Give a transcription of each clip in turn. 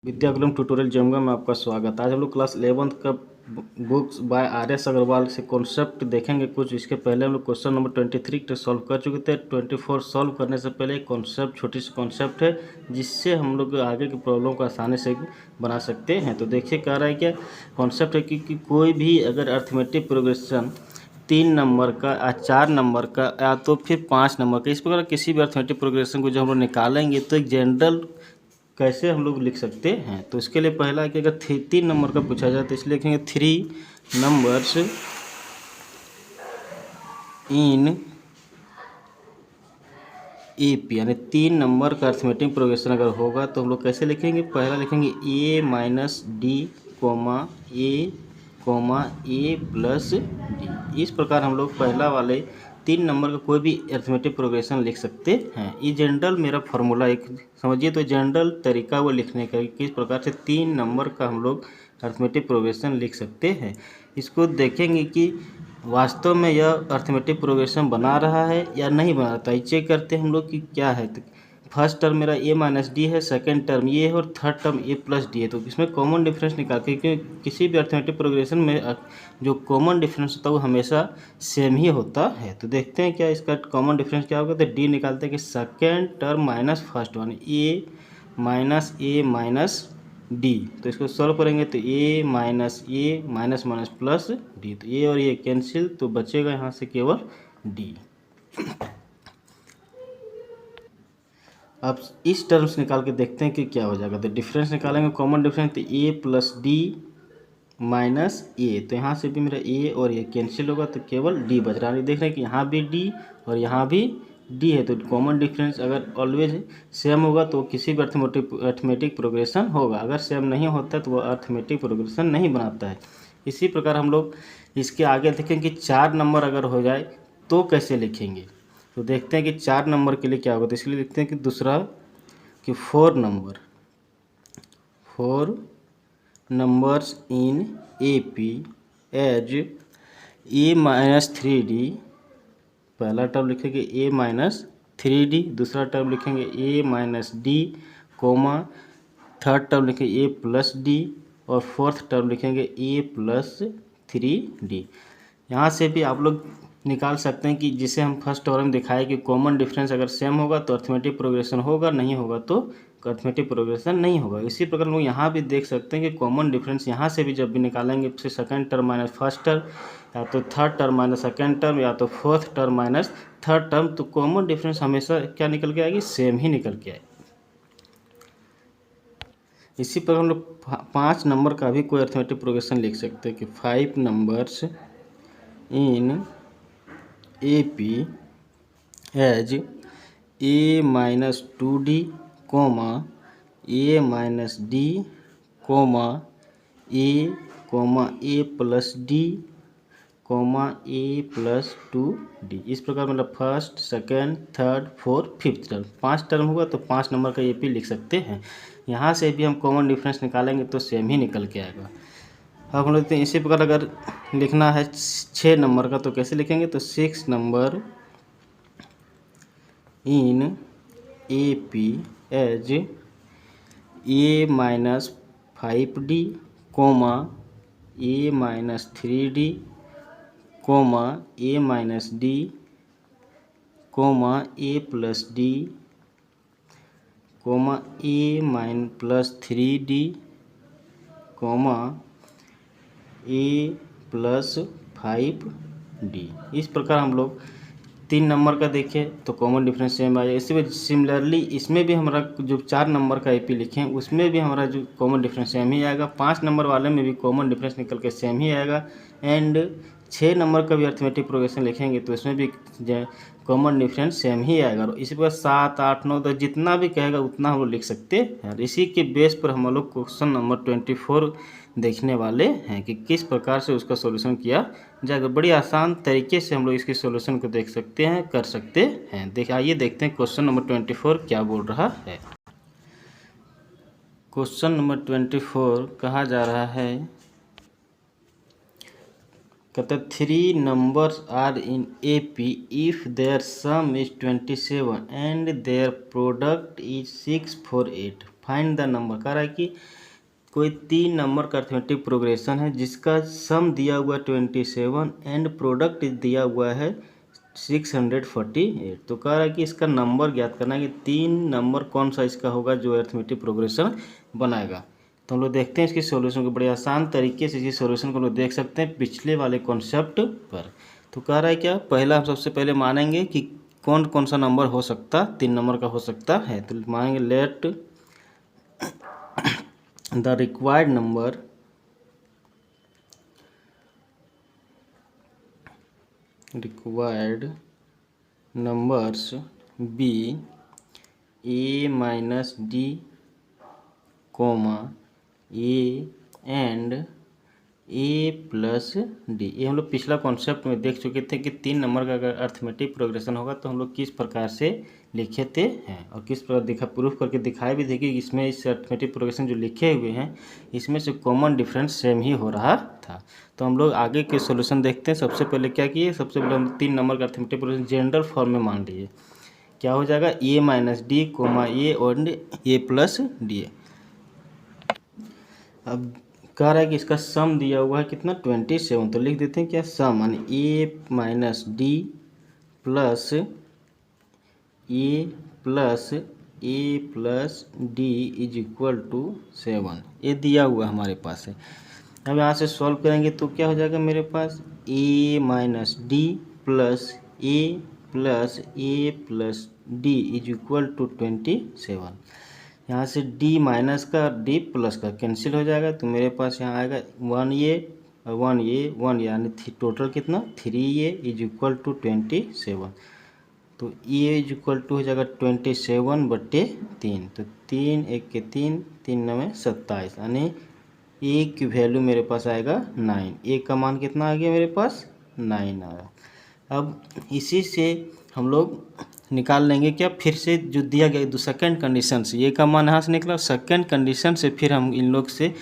Vidyakulam tutorial Jamua में आपका स्वागत है। आज हम लोग क्लास 11th का बुक्स बाय RS अग्रवाल से कॉन्सेप्ट देखेंगे कुछ। इसके पहले हम लोग क्वेश्चन नंबर 23 तक सॉल्व कर चुके थे। 24 सॉल्व करने से पहले एक कॉन्सेप्ट, छोटी सी कॉन्सेप्ट है जिससे हम लोग आगे की प्रॉब्लम को आसानी से बना सकते हैं। तो देखिए कह रहा है क्या कॉन्सेप्ट है कि कोई भी अगर अर्थमेटिक प्रोग्रेशन 3 नंबर का या 4 नंबर का या तो फिर 5 नंबर का, इस प्रकार किसी भी अर्थमेटिक प्रोग्रेशन को जब हम लोग निकालेंगे तो एक जनरल कैसे हम लोग लिख सकते हैं। तो इसके लिए पहला है कि अगर 3 नंबर का पूछा जाए तो इसलिए लिखेंगे 3 नंबर्स इन AP, यानी 3 नंबर का अर्थमेटिक प्रोग्रेशन अगर होगा तो हम लोग कैसे लिखेंगे। पहला लिखेंगे A minus D coma A plus D. इस प्रकार हम लोग पहला वाले 3 नंबर का कोई भी अर्थमेटिक प्रोग्रेशन लिख सकते हैं। ये जनरल मेरा फार्मूला एक समझिए, तो जनरल तरीका वो लिखने का किस प्रकार से 3 नंबर का हम लोग अर्थमेटिक प्रोग्रेशन लिख सकते हैं। इसको देखेंगे कि वास्तव में यह अर्थमेटिक प्रोग्रेशन बना रहा है या नहीं बना रहा। चेक करते हैं हम लोग कि क्या है। तो फर्स्ट टर्म मेरा A माइनस डी है, सेकेंड टर्म ये है और third term A plus D है। तो इसमें कॉमन डिफरेंस निकाल के, क्योंकि किसी भी अर्थमेटिक प्रोग्रेशन में जो कॉमन डिफरेंस होता है वो हमेशा सेम ही होता है। तो देखते हैं क्या इसका कॉमन डिफरेंस क्या होगा। तो D निकालते हैं कि second term minus first one, A minus D. तो इसको सॉल्व करेंगे तो A minus minus plus D, तो A और ये कैंसिल, तो बचेगा यहाँ से केवल D। अब इस टर्म्स निकाल के देखते हैं कि क्या हो जाएगा। तो डिफरेंस निकालेंगे, कॉमन डिफरेंस, तो A plus D minus A, तो यहाँ से भी मेरा A और ये कैंसिल होगा तो केवल D बच रहा है। देख रहे हैं कि यहाँ भी D और यहाँ भी D है। तो कॉमन डिफरेंस अगर ऑलवेज सेम होगा तो किसी भी अर्थमेटिक प्रोग्रेशन होगा, अगर सेम नहीं होता तो वह अर्थमेटिक प्रोग्रेशन नहीं बनाता है। इसी प्रकार हम लोग इसके आगे देखेंगे कि 4 नंबर अगर हो जाए तो कैसे लिखेंगे। तो देखते हैं कि 4 नंबर के लिए क्या होगा। तो इसलिए लिखते हैं कि दूसरा कि 4 numbers in AP as A minus 3D। पहला टर्म लिखेंगे A माइनस 3D, दूसरा टर्म लिखेंगे A minus D comma, third term लिखेंगे A प्लस D और फोर्थ टर्म लिखेंगे A प्लस 3D। यहाँ से भी आप लोग निकाल सकते हैं कि जिसे हम फर्स्ट ऑर्डर में दिखाए कि कॉमन डिफरेंस अगर सेम होगा तो अर्थमेटिक प्रोग्रेशन होगा, नहीं होगा तो अर्थमेटिक प्रोग्रेशन नहीं होगा। इसी प्रकार हम लोग यहाँ भी देख सकते हैं कि कॉमन डिफरेंस यहाँ से भी जब भी निकालेंगे तो second term minus first term, या तो third term minus second term, या तो fourth term minus third term, तो कॉमन डिफरेंस हमेशा क्या निकल के आएगी, सेम ही निकल के आएगी। इसी प्रकार हम लोग 5 नंबर का भी कोई अर्थमेटिक प्रोग्रेशन लिख सकते हैं कि 5 numbers in AP as A minus 2D comma A minus D comma A plus D comma A plus 2D। इस प्रकार मतलब first, second, third, fourth, fifth term 5 term होगा तो 5 नंबर का AP लिख सकते हैं। यहाँ से भी हम कॉमन डिफरेंस निकालेंगे तो सेम ही निकल के आएगा। अब हम लोग देखते हैं इसी प्रकार अगर लिखना है 6 नंबर का तो कैसे लिखेंगे। तो 6 number in AP as A minus 5D comma A minus 3D comma A minus D comma A plus D comma A minus plus 3D comma A plus 5D। इस प्रकार हम लोग 3 नंबर का देखें तो कॉमन डिफरेंस सेम आ जाएगा। इसी में सिमिलरली इसमें भी हमारा जो 4 नंबर का AP लिखें उसमें भी हमारा जो कॉमन डिफरेंस सेम ही आएगा। 5 नंबर वाले में भी कॉमन डिफरेंस निकल के सेम ही आएगा। एंड 6 नंबर का भी अर्थमेटिक प्रोग्रेशन लिखेंगे तो इसमें भी कॉमन डिफरेंस सेम ही आएगा। और इसी प्रकार 7, 8, 9 तो जितना भी कहेगा उतना हम लोग लिख सकते हैं। इसी के बेस पर हम लोग क्वेश्चन नंबर 24 देखने वाले हैं कि किस प्रकार से उसका सॉल्यूशन किया जाएगा। बड़ी आसान तरीके से हम लोग इसके सॉल्यूशन को देख सकते हैं, कर सकते हैं। आइए देखते हैं क्वेश्चन नंबर 24 क्या बोल रहा है। क्वेश्चन नंबर 24 कहा जा रहा है, कहते 3 numbers are in AP if their sum is 27 and their product is 6, 4, 8, find the number, कह रहा है कि कोई 3 नंबर का अर्थमेटिक प्रोग्रेशन है जिसका सम दिया हुआ 27 एंड प्रोडक्ट दिया हुआ है 648। तो कह रहा है कि इसका नंबर ज्ञात करना है कि 3 नंबर कौन सा इसका होगा जो अर्थमेटिक प्रोग्रेशन बनाएगा। तो हम लोग देखते हैं इसकी सॉल्यूशन को, बड़े आसान तरीके से इसकी सॉल्यूशन को हम लोग देख सकते हैं पिछले वाले कॉन्सेप्ट पर। तो कह रहा है क्या, पहला हम सबसे पहले मानेंगे कि कौन कौन सा नंबर हो सकता, 3 नंबर का हो सकता है। तो मानेंगे let the required numbers be A minus D comma A and A plus D. ये हम लोग पिछला कॉन्सेप्ट में देख चुके थे कि 3 नंबर का अगर अर्थमेटिक प्रोग्रेशन होगा तो हम लोग किस प्रकार से लिखे थे हैं, और किस प्रकार प्रूफ करके दिखाए भी थे कि इसमें इस अर्थमेटिक प्रोग्रेशन जो लिखे हुए हैं इसमें से कॉमन डिफरेंस सेम ही हो रहा था। तो हम लोग आगे के सॉल्यूशन देखते हैं। सबसे पहले क्या किए, सबसे पहले हम 3 नंबर का अर्थमेटिक प्रोग्रेशन जनरल फॉर्म में मान लिए। क्या हो जाएगा, ए माइनस डी कोमा ए और ए प्लस डी। अब कह रहा है कि इसका सम दिया हुआ है कितना 27, तो लिख देते हैं क्या, सम यानी A minus D plus A plus D is equal to 7। ये दिया हुआ हमारे पास है। अब यहाँ से सॉल्व करेंगे तो क्या हो जाएगा मेरे पास, A minus D plus A plus D is equal to 27। यहाँ से d माइनस का d प्लस का कैंसिल हो जाएगा, तो मेरे पास यहाँ आएगा 1a और 1a यानी टोटल कितना 3a इज इक्वल टू 27। तो a इज इक्वल टू हो जाएगा 27/3। तो 3 1 के 3 3 9 27, यानी a की वैल्यू मेरे पास आएगा 9। a का मान कितना आ गया मेरे पास 9 आया। अब इसी से हम लोग निकाल लेंगे क्या, फिर से जो दिया गया सेकंड कंडीशन से ये का मान यहाँ से निकला, सेकंड कंडीशन से फिर हम इन लोग से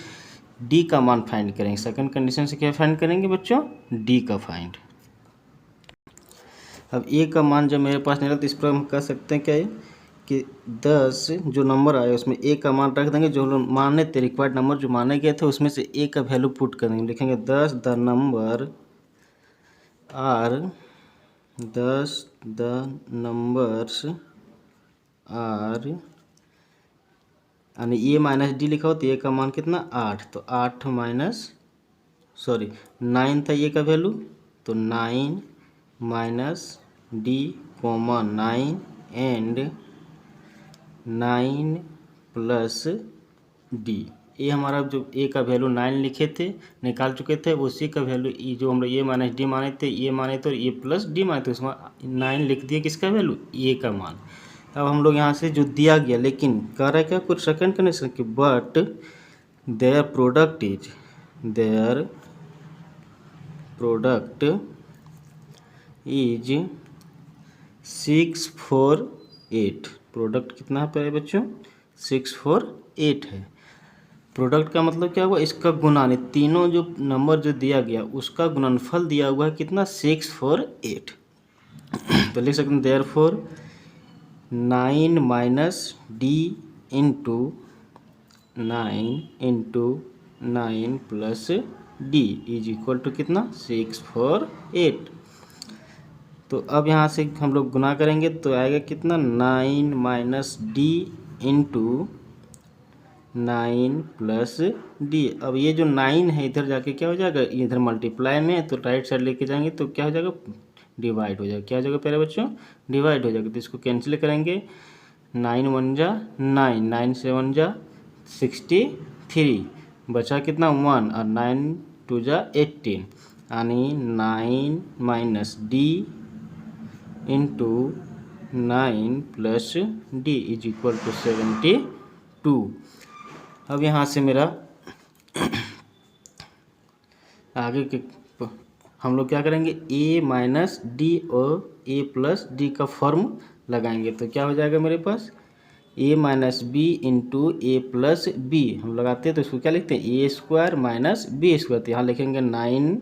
डी का मान फाइंड करेंगे। सेकंड कंडीशन से क्या फाइंड करेंगे बच्चों, डी का फाइंड। अब ए का मान जब मेरे पास निकला तो इस पर हम कह सकते हैं क्या है कि 10 जो नंबर आया उसमें ए का मान रख देंगे, जो लोग माने थे रिक्वायर्ड नंबर जो माने गए थे उसमें से ए का वैल्यू पुट कर देंगे। लिखेंगे 10 द नंबर्स आर, यानी ए माइनस डी लिखा हो तो ए का मान कितना 8, तो 8 9 था ए का वैल्यू, तो 9 minus D coma 9 and 9 plus D. ये हमारा जो ए का वैल्यू 9 लिखे थे निकाल चुके थे, उसी का वैल्यू ई जो हम लोग ए माइनस डी माने थे, ए माने तो ए प्लस डी माने थे, उसमें 9 लिख दिए किसका वैल्यू, ए का मान। अब हम लोग यहाँ से जो दिया गया, लेकिन कह रहा है क्या कुछ सेकंड कंडीशन की, but their product is 648। Product कितना है प्यारे बच्चों, 648 है। प्रोडक्ट का मतलब क्या हुआ, इसका गुणन, तीनों जो नंबर जो दिया गया उसका गुणनफल दिया हुआ है कितना 648। तो लिख सकते हैं therefore 9 minus D into 9 plus D is equal to कितना 648। तो अब यहाँ से हम लोग गुना करेंगे तो आएगा कितना 9 minus D into 9 plus D. अब ये जो 9 है इधर जाके क्या हो जाएगा, इधर मल्टीप्लाई में, तो राइट साइड लेके जाएंगे तो क्या हो जाएगा, डिवाइड हो जाएगा। क्या हो जाएगा प्यारे बच्चों, डिवाइड हो जाएगा। तो इसको कैंसिल करेंगे, 9 1 जा 9, 9 7 जा 63, बचा कितना 1 और 9 2 जा 18, यानी 9 minus D into 9 plus D is equal to 72। अब यहाँ से मेरा आगे के हम लोग क्या करेंगे, ए माइनस डी और ए प्लस डी का फॉर्म लगाएंगे। तो क्या हो जाएगा मेरे पास, A minus B into A plus B हम लगाते हैं तो इसको क्या लिखते हैं, A square minus B square. तो यहाँ लिखेंगे 9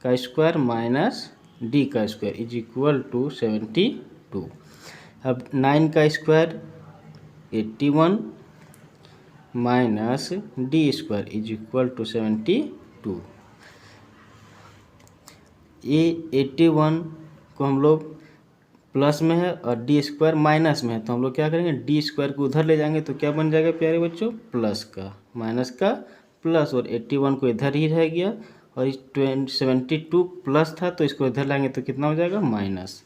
का स्क्वायर माइनस डी का स्क्वायर इज इक्वल टू 72। अब 9 का square 81 minus D square is equal to 72। ये 81 को हम लोग प्लस में है और डी स्क्वायर माइनस में है, तो हम लोग क्या करेंगे, डी स्क्वायर को उधर ले जाएंगे तो क्या बन जाएगा प्यारे बच्चों, प्लस का माइनस का प्लस, और 81 को इधर ही रह गया, और इस 72 प्लस था तो इसको इधर लाएंगे तो कितना हो जाएगा माइनस।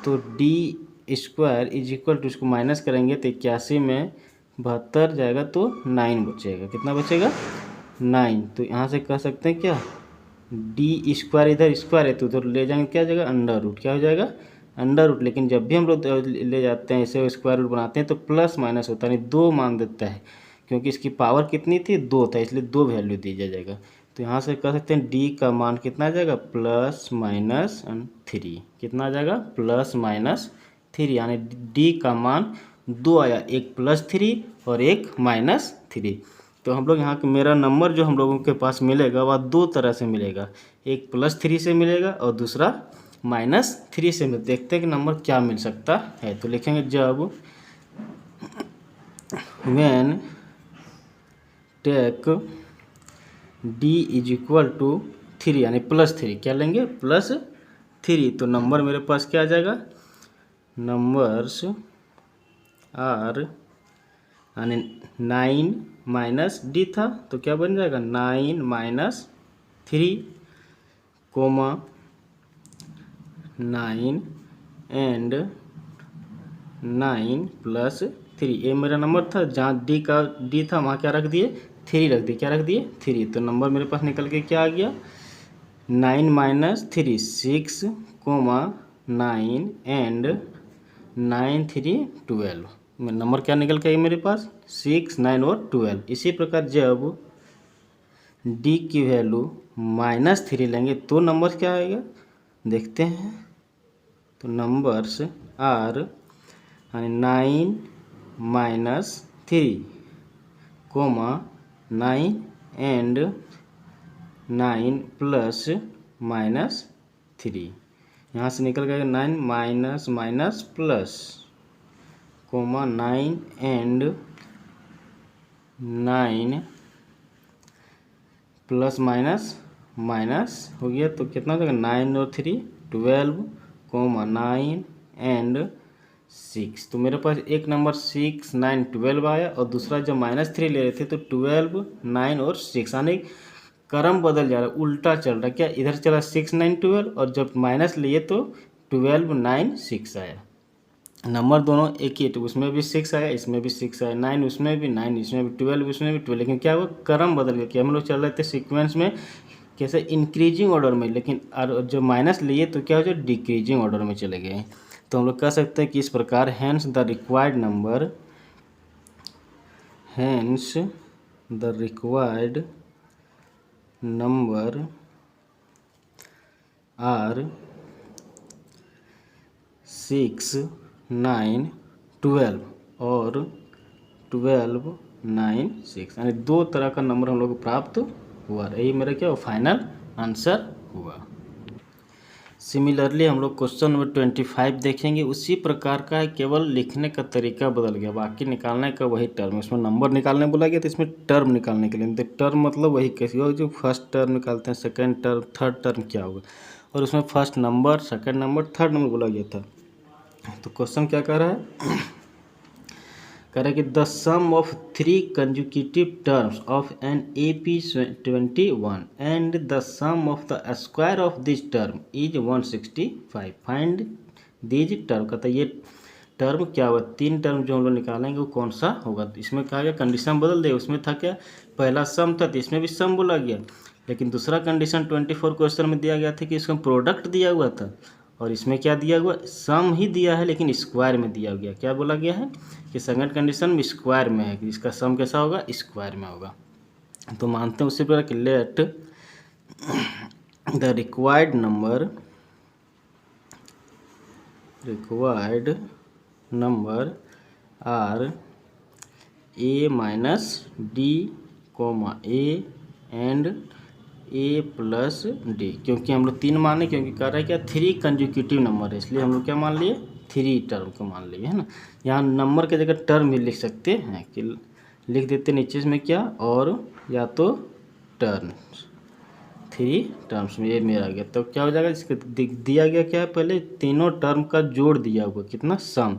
तो D square is equal to, इसको माइनस करेंगे तो 81 में 72 जाएगा तो 9 बचेगा। कितना बचेगा 9। तो यहाँ से कह सकते हैं क्या, डी स्क्वायर इधर स्क्वायर है तो उधर ले जाएंगे क्या जाएगा अंडर रूट, क्या हो जाएगा अंडर रूट। लेकिन जब भी हम लोग ले जाते हैं इसे स्क्वायर रूट बनाते हैं तो प्लस माइनस होता है, नहीं 2 मान देता है, क्योंकि इसकी पावर कितनी थी 2 था, इसलिए 2 वैल्यू दी जाएगा। तो यहाँ से कह सकते हैं डी का मान कितना आ जाएगा प्लस माइनस 3। कितना आ जाएगा प्लस माइनस 3, यानी डी का मान 2 आया, एक प्लस 3 और एक माइनस 3। तो हम लोग यहाँ के मेरा नंबर जो हम लोगों के पास मिलेगा वह 2 तरह से मिलेगा, एक +3 से मिलेगा और दूसरा -3 से मिलेगा। देखते हैं कि नंबर क्या मिल सकता है। तो लिखेंगे जब when take D is equal to 3, यानी +3, क्या लेंगे +3, तो नंबर मेरे पास क्या आ जाएगा, नंबर्स आर, यानी 9 माइनस डी था तो क्या बन जाएगा 9 माइनस 3, कोमा 9 एंड 9 प्लस 3। ये मेरा नंबर था, जहाँ डी था वहाँ क्या रख दिए 3 रख दिए, क्या रख दिए 3। तो नंबर मेरे पास निकल के क्या आ गया 9 माइनस 3 6, कोमा 9 एंड 9 3 12। नंबर क्या निकल के आई मेरे पास 6 9 और 12। इसी प्रकार जब डी की वैल्यू -3 लेंगे तो नंबर क्या आएगा देखते हैं। तो नंबर्स आर, यानी 9 माइनस 3, कोमा 9 एंड 9 प्लस -3। यहाँ से निकल गया 9 minus minus plus, comma 9 and 9 plus minus minus हो गया, तो कितना हो जाएगा 9 और 3 12, कोमा 9 एंड 6। तो मेरे पास एक नंबर 6 9 12 आया, और दूसरा जब -3 ले रहे थे तो 12 9 और 6, यानी क्रम बदल जा रहा है, उल्टा चल रहा है। क्या इधर चला 6 9 12, और जब माइनस लिए तो 12 9 6 आया। नंबर दोनों एक ही, तो उसमें भी 6 आया, इसमें भी 6 आया, 9 उसमें भी 9, इसमें भी 12 उसमें भी 12। लेकिन क्या हुआ क्रम बदल गया, कि हम लोग चल रहे थे सीक्वेंस में कैसे इंक्रीजिंग ऑर्डर में, लेकिन जब माइनस लिए तो क्या हो जाए डिक्रीजिंग ऑर्डर में चले गए। तो हम लोग कह सकते हैं कि इस प्रकार hence the required number are 6 9 12 और 12 9 6, यानी 2 तरह का नंबर हम लोग को प्राप्त हुआ। यही मेरा क्या फाइनल आंसर हुआ। सिमिलरली हम लोग क्वेश्चन नंबर 25 देखेंगे, उसी प्रकार का है, केवल लिखने का तरीका बदल गया, बाकी निकालने का वही टर्म। इसमें नंबर निकालने बोला गया तो इसमें टर्म निकालने के लिए, तो टर्म मतलब वही कैसे होगा, जो फर्स्ट टर्म निकालते हैं, सेकंड टर्म, थर्ड टर्म क्या होगा, और उसमें first number, second number, third number बोला गया था। तो क्वेश्चन क्या कह रहा है, कह रहा है कि the sum of 3 consecutive terms of an AP21 and the sum of the square of this term is 165, find this term. कहता है ये टर्म क्या हुआ, 3 टर्म जो हम लोग निकालेंगे वो कौन सा होगा। तो इसमें कहा गया कंडीशन बदल दे, उसमें था क्या पहला सम था तो इसमें भी सम बोला गया, लेकिन दूसरा कंडीशन 24 क्वेश्चन में दिया गया था कि इसका प्रोडक्ट दिया हुआ था, और इसमें क्या दिया हुआ सम ही दिया है लेकिन स्क्वायर में दिया गया। क्या बोला गया है कि सेकंड कंडीशन में स्क्वायर में है, कि इसका सम कैसा होगा स्क्वायर में होगा। तो मानते हैं उसी प्रकार कि let the required number are A minus D, comma A and A plus D, क्योंकि हम लोग 3 माने, क्योंकि कह रहा है क्या 3 कंसेक्यूटिव नंबर है, इसलिए हम लोग क्या मान लिए 3 टर्म को मान लिए, है ना। यहाँ नंबर की जगह टर्म भी लिख सकते हैं कि लिख देते नीचे में क्या, और या तो टर्म्स, 3 टर्म्स में ये मेरा आ गया। तो क्या हो जाएगा, इसके दिया गया क्या है, पहले तीनों टर्म का जोड़ दिया हुआ कितना, सम,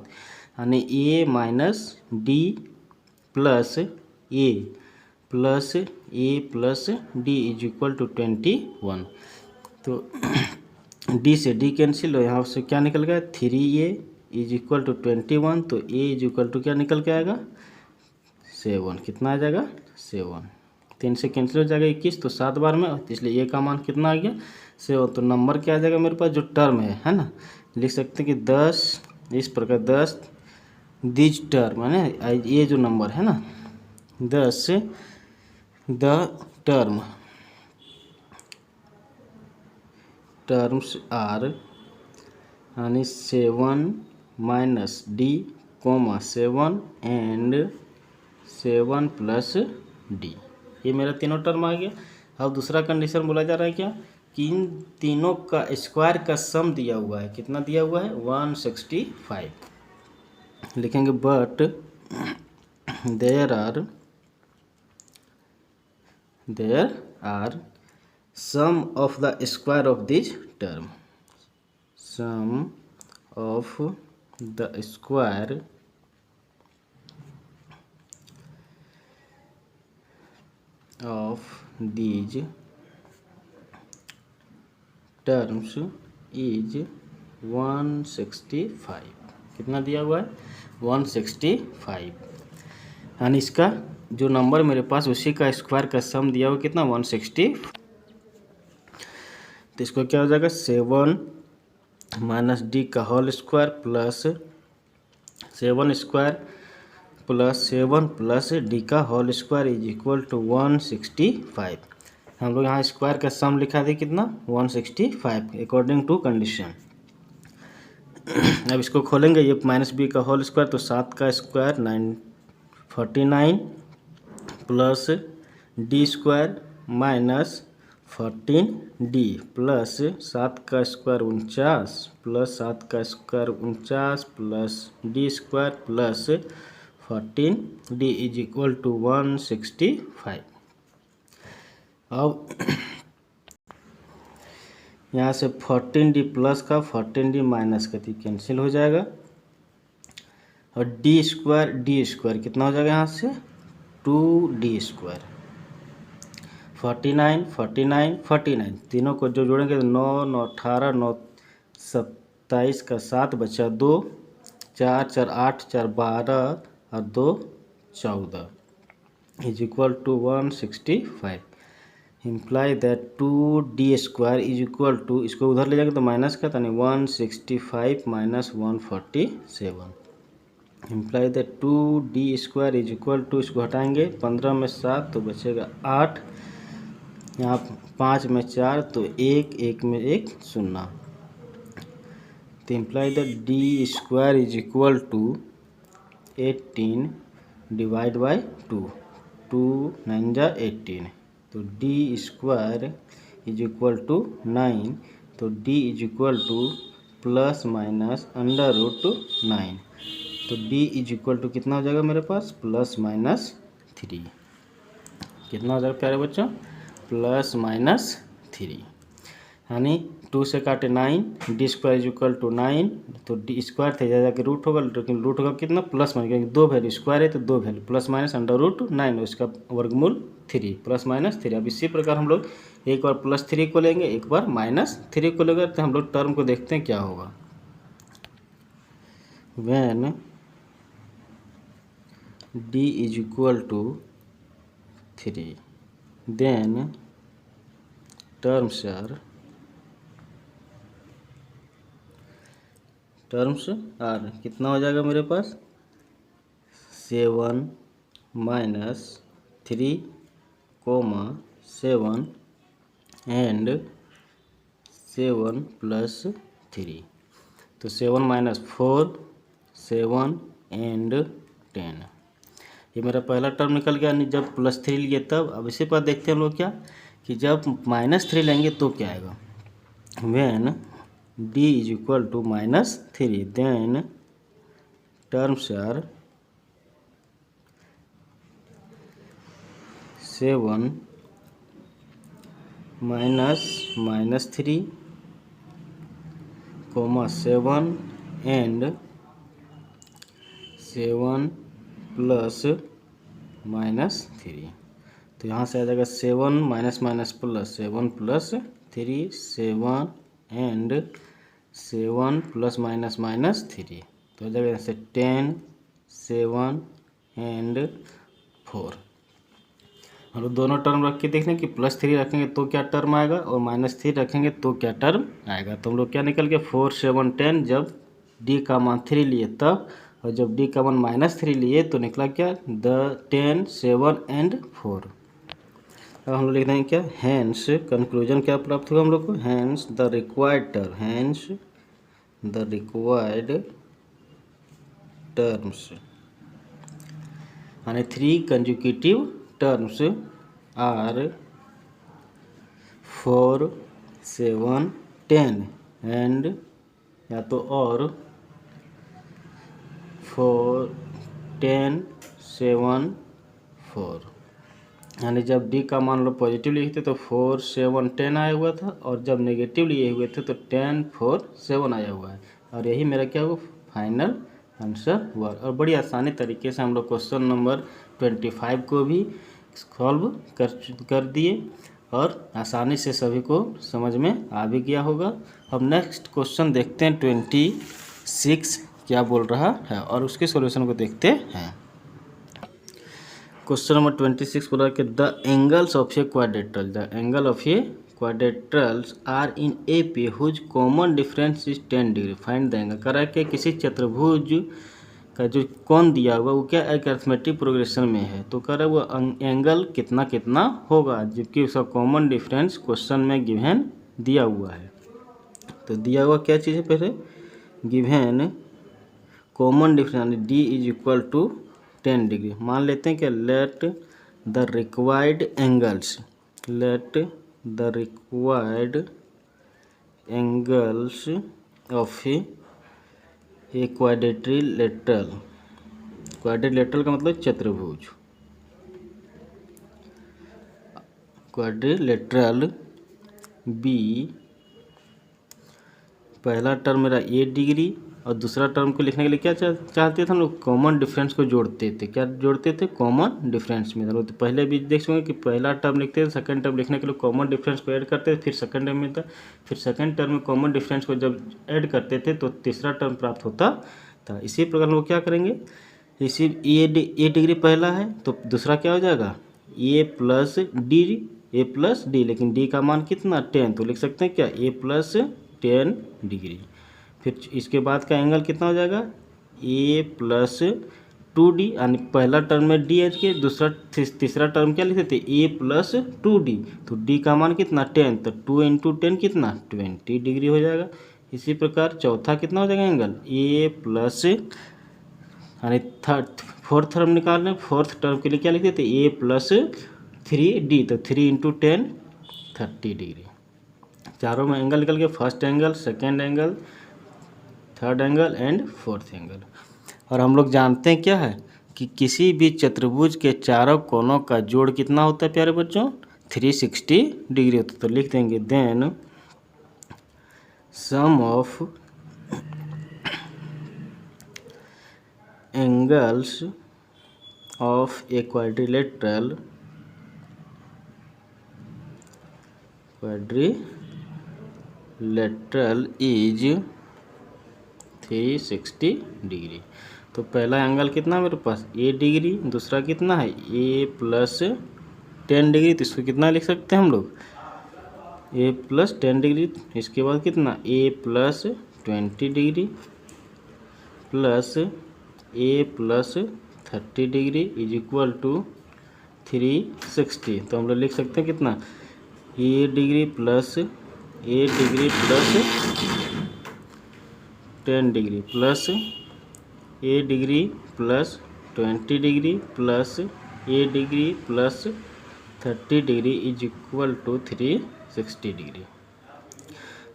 यानी a minus D plus A plus D is equal to 21। तो डी से डी कैंसिल हो, यहाँ से क्या निकल गया, 3a इज इक्वल टू 21। तो a इज इक्वल टू क्या निकल के आएगा, 7। कितना आ जाएगा, 7। 3 से कैंसिल हो जाएगा 21, तो 7 बार में, तो इसलिए a का मान कितना आ गया, 7। तो नंबर क्या आ जाएगा मेरे पास, जो टर्म है ना, लिख सकते हैं कि 10, इस प्रकार 10 दिज टर्म है ना, ये जो नंबर है ना, 10 द टर्म्स आर, यानी 7 minus D coma 7 and 7 plus D, ये मेरा तीनों टर्म आ गया। अब दूसरा कंडीशन बोला जा रहा है क्या, कि इन तीनों का स्क्वायर का सम दिया हुआ है, कितना दिया हुआ है, 165। लिखेंगे but there are sum of the square of this term, sum of the square of these terms is 165। कितना दिया हुआ है, 165, यानी इसका जो नंबर मेरे पास उसी का स्क्वायर का सम दिया हुआ कितना, 160। तो इसको क्या हो जाएगा, 7 माइनस डी का whole square plus 7 square plus 7 plus D का whole square is equal to 165। हम लोग यहाँ स्क्वायर का सम लिखा थे कितना, 165 अकॉर्डिंग टू कंडीशन। अब इसको खोलेंगे, ये माइनस बी का होल स्क्वायर, तो 7 का square 49 plus D square minus 14d plus 7 का स्क्वायर 49 प्लस 7 का square 49 plus D square plus 14d is equal to 165। अब यहाँ से 14d प्लस का 14d माइनस का तो कैंसिल हो जाएगा, और डी स्क्वायर कितना हो जाएगा, यहाँ से 2d स्क्वायर, 49 49 49, तीनों को जो जोड़ेंगे तो 9 9 18 9 27 का 7 बचा 2, 4 4 8 4 12 और 2 14 is equal to 165। Imply that 2d square is equal to, इसको उधर ले जाएंगे तो माइनस का, यानी 165 minus 147। Imply that 2d square is equal to, इसको हटाएंगे 15 में 7 तो बचेगा 8, यहाँ 5 में 4 तो 1 1 में 1 0। तो imply that D square is equal to 18 divide by 2, 2 9 जा 18, तो D square is equal to 9, तो D is equal to plus minus under root 9, तो डी इज इक्वल टू कितना हो जाएगा मेरे पास, प्लस माइनस 3। कितना हो जाएगा प्यारे बच्चों, प्लस माइनस 3, यानी 2 से काटे 9, D square is equal to 9, तो डी स्क्वायर थे जाके रूट होगा, लेकिन रूट होगा कितना, प्लस माइनस, क्योंकि 2 वैल्यू स्क्वायर है तो 2 value plus minus under root 9, उसका वर्गमूल 3 प्लस माइनस 3। अब इसी प्रकार हम लोग एक बार प्लस 3 को लेंगे, एक बार माइनस 3 को लेंगे, तो हम लोग टर्म को देखते हैं क्या होगा। When D is equal to 3 then terms are कितना हो जाएगा मेरे पास, 7 माइनस 3 कोमा 7 एंड 7 प्लस 3, तो 7 माइनस 4 7 एंड 10, ये मेरा पहला टर्म निकल गया। जब प्लस 3 लिए तब, अब इसी पर देखते हैं हम लोग क्या, कि जब माइनस 3 लेंगे तो क्या आएगा। When D is equal to minus 3 then terms are 7 -3 comma 7 and 7 plus -3। तो यहाँ से आ जाएगा 7 माइनस प्लस 7 + 3 7 एंड 7 ± -3। तो हो जाएगा यहाँ से 10 7 एंड 4। हम लोग दोनों टर्म रख के देख लें कि +3 रखेंगे तो क्या टर्म आएगा और -3 रखेंगे तो क्या टर्म आएगा। तो हम लोग क्या निकल के 4 7 10 जब d का मान 3 लिए तब, और जब d का मान -3 लिए तो निकला क्या 10 7 एंड 4। अब हम लोग लिख देंगे क्या, हैंस कंक्लूजन क्या प्राप्त हुआ हम लोग को, हैंस द रिक्वायर्ड टर्म्स यानी 3 कंसेक्यूटिव टर्म्स आर 4 7 10 एंड या तो और 4 10 7 4। यानी जब डी का मान लो पॉजिटिव लिखते तो 4 7 10 आया हुआ था, और जब नेगेटिव लिए हुए थे तो 10 4 7 आया हुआ है। और यही मेरा क्या हुआ फाइनल आंसर हुआ। और बड़ी आसानी तरीके से हम लोग क्वेश्चन नंबर 25 को भी सॉल्व कर दिए और आसानी से सभी को समझ में आ भी गया होगा। अब नेक्स्ट क्वेश्चन देखते हैं 26 क्या बोल रहा है और उसके सॉल्यूशन को देखते हैं। क्वेश्चन नंबर 26 बोला कि the angles of a quadrilateral, the angle of a quadrilaterals are in A P whose common difference is 10 degree, find the angle. करा के किसी चतुर्भुज का जो कोण दिया हुआ वो क्या एक अरिथमेटिक प्रोग्रेशन में है, तो कह रहा है वो एंगल कितना कितना होगा, जबकि उसका कॉमन डिफरेंस क्वेश्चन में गिवन दिया हुआ है। तो दिया हुआ क्या चीज़ है, पहले given common difference D is equal to 10 degree. मान लेते हैं कि let the required angles of a quadrilateral, quadrilateral का मतलब चतुर्भुज, क्वाड्रिलेटरल बी, पहला टर्म मेरा 8 डिग्री और दूसरा टर्म को लिखने के लिए क्या चाहते थे हम लोग, कॉमन डिफरेंस को जोड़ते थे। क्या जोड़ते थे, कॉमन डिफरेंस में। तो पहले भी देख चुके कि पहला टर्म लिखते थे, सेकंड टर्म लिखने के लिए कॉमन डिफरेंस को ऐड करते थे, फिर सेकंड टर्म में था, फिर सेकंड टर्म में कॉमन डिफरेंस को जब ऐड करते थे तो तीसरा टर्म प्राप्त होता था। इसी प्रकार हम लोग क्या करेंगे, इसी ए डिग्री पहला है तो दूसरा क्या हो जाएगा ए प्लस डी, लेकिन डी का मान कितना 10, तो लिख सकते हैं क्या ए प्लस 10 डिग्री। फिर इसके बाद का एंगल कितना हो जाएगा ए प्लस 2d, यानी पहला टर्म में डी एच के, तीसरा टर्म क्या लिखते थे ए प्लस 2d, तो डी का मान कितना 10, तो 2 × 10 कितना 20 डिग्री हो जाएगा। इसी प्रकार चौथा कितना हो जाएगा एंगल ए प्लस, यानी फोर्थ टर्म निकाल रहे हैं, फोर्थ टर्म के लिए क्या लिखते थे ए प्लस 3d, तो 3 × 10 30 डिग्री। चारों में एंगल निकल के first angle, second angle, third angle and fourth angle. और हम लोग जानते हैं क्या है कि किसी भी चतुर्भुज के चारों कोनों का जोड़ कितना होता है प्यारे बच्चों, 360 डिग्री होता है। तो लिख देंगे then sum of angles of a quadrilateral is 360 degree. तो पहला एंगल कितना है मेरे पास ए डिग्री, दूसरा कितना है ए प्लस 10 डिग्री, तो इसको कितना लिख सकते हैं हम लोग ए प्लस 10 डिग्री। इसके बाद कितना A plus 20 degree plus A plus 30 degree is equal to 360। तो हम लोग लिख सकते हैं कितना A degree plus 10 degree plus A degree plus 20 degree plus A degree plus 30 degree is equal to 360 degree.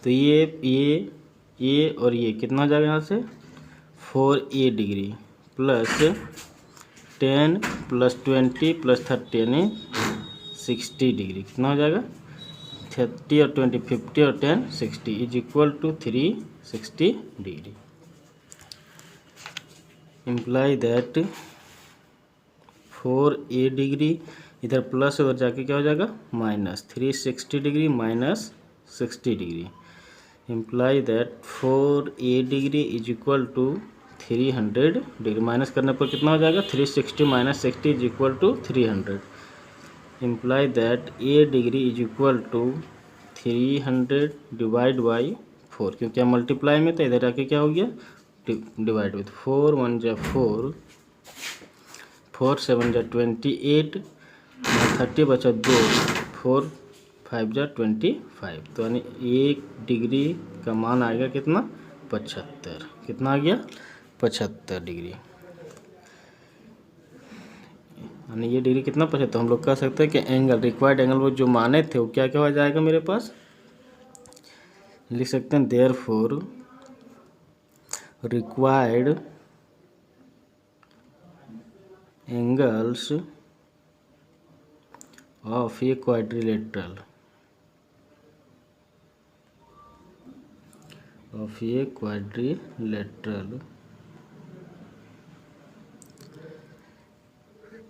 तो ये और ये कितना हो जाएगा यहाँ से 4a degree plus 10 plus 20 plus 30 यानी 60 डिग्री। कितना हो जाएगा 30 और 20 50 और 10 60 is equal to 360 degree. Imply that 4a degree, इधर प्लस उधर जाके क्या हो जाएगा minus, 360 degree minus 60 degree. Imply that 4a degree is equal to 300 degree. Minus करने पर कितना हो जाएगा 360 minus 60 is equal to 300। Imply that a degree is equal to 300 divide by 4, क्योंकि हम मल्टीप्लाई में तो इधर आके क्या हो गया डिवाइड विथ 4 1 जा 4, 4 7 जा 28, 30 बचा 2, 4 5 जा 25। तो यानी 1 डिग्री का मान आएगा कितना 75। कितना आ गया 75 डिग्री। यानी ये डिग्री कितना 75, तो हम लोग कह सकते हैं कि एंगल रिक्वायर्ड एंगल वो जो माने थे वो क्या क्या हो जाएगा मेरे पास, लिख सकते हैं therefore required angles of a quadrilateral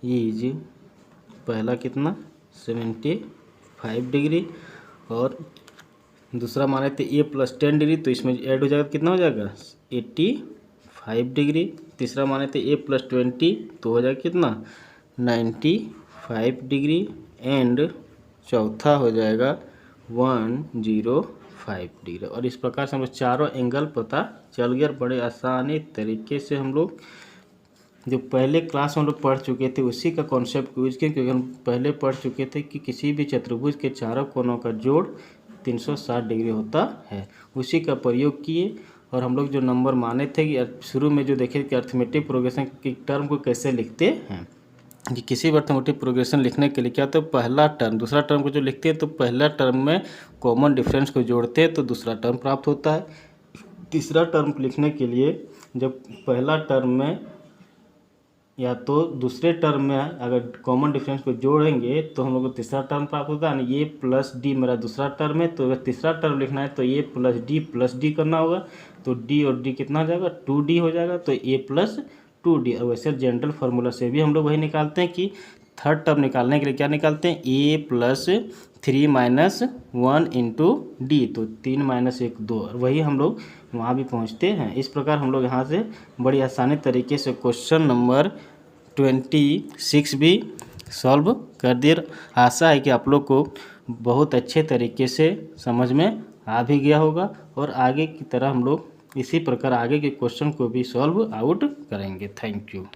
is, पहला कितना 75 डिग्री और दूसरा माने थे a प्लस 10 डिग्री, तो इसमें ऐड हो जाएगा कितना हो जाएगा 85 डिग्री। तीसरा माने थे a प्लस 20, तो हो जाएगा कितना 95 डिग्री। एंड चौथा हो जाएगा 105 डिग्री। और इस प्रकार से हम लोग चारों एंगल पता चल गया। बड़े आसानी तरीके से हम लोग जो पहले क्लास में हम लोग पढ़ चुके थे उसी का कॉन्सेप्ट यूज किए, क्योंकि हम पहले पढ़ चुके थे कि किसी भी चतुर्भुज के चारों कोनों का जोड़ 360 डिग्री होता है। उसी का प्रयोग किए और हम लोग जो नंबर माने थे कि शुरू में जो देखे कि अर्थमेटिक प्रोग्रेशन की टर्म को कैसे लिखते हैं, कि किसी भी अर्थमेटिक प्रोग्रेशन लिखने के लिए क्या होता है पहला टर्म दूसरा टर्म को जो लिखते हैं तो पहला टर्म में कॉमन डिफरेंस को जोड़ते हैं तो दूसरा टर्म प्राप्त होता है। तीसरा टर्म लिखने के लिए जब पहला टर्म में या तो दूसरे टर्म में अगर कॉमन डिफरेंस को जोड़ेंगे तो हम लोग को तीसरा टर्म प्राप्त होता है। ये प्लस डी मेरा दूसरा टर्म है, तो अगर तीसरा टर्म लिखना है तो ये प्लस डी करना होगा, तो डी और डी कितना हो जाएगा 2d हो जाएगा, तो ए प्लस 2d। और वैसे जनरल फार्मूला से भी हम लोग वही निकालते हैं कि थर्ड टर्म निकालने के लिए क्या निकालते हैं a plus 3 minus 1 into D, तो 3 माइनस 1 2, और वही हम लोग वहाँ भी पहुँचते हैं। इस प्रकार हम लोग यहाँ से बड़ी आसानी तरीके से क्वेश्चन नंबर 26 भी सॉल्व कर दिए। आशा है कि आप लोग को बहुत अच्छे तरीके से समझ में आ भी गया होगा और आगे की तरह हम लोग इसी प्रकार आगे के क्वेश्चन को भी सॉल्व आउट करेंगे। Thank you.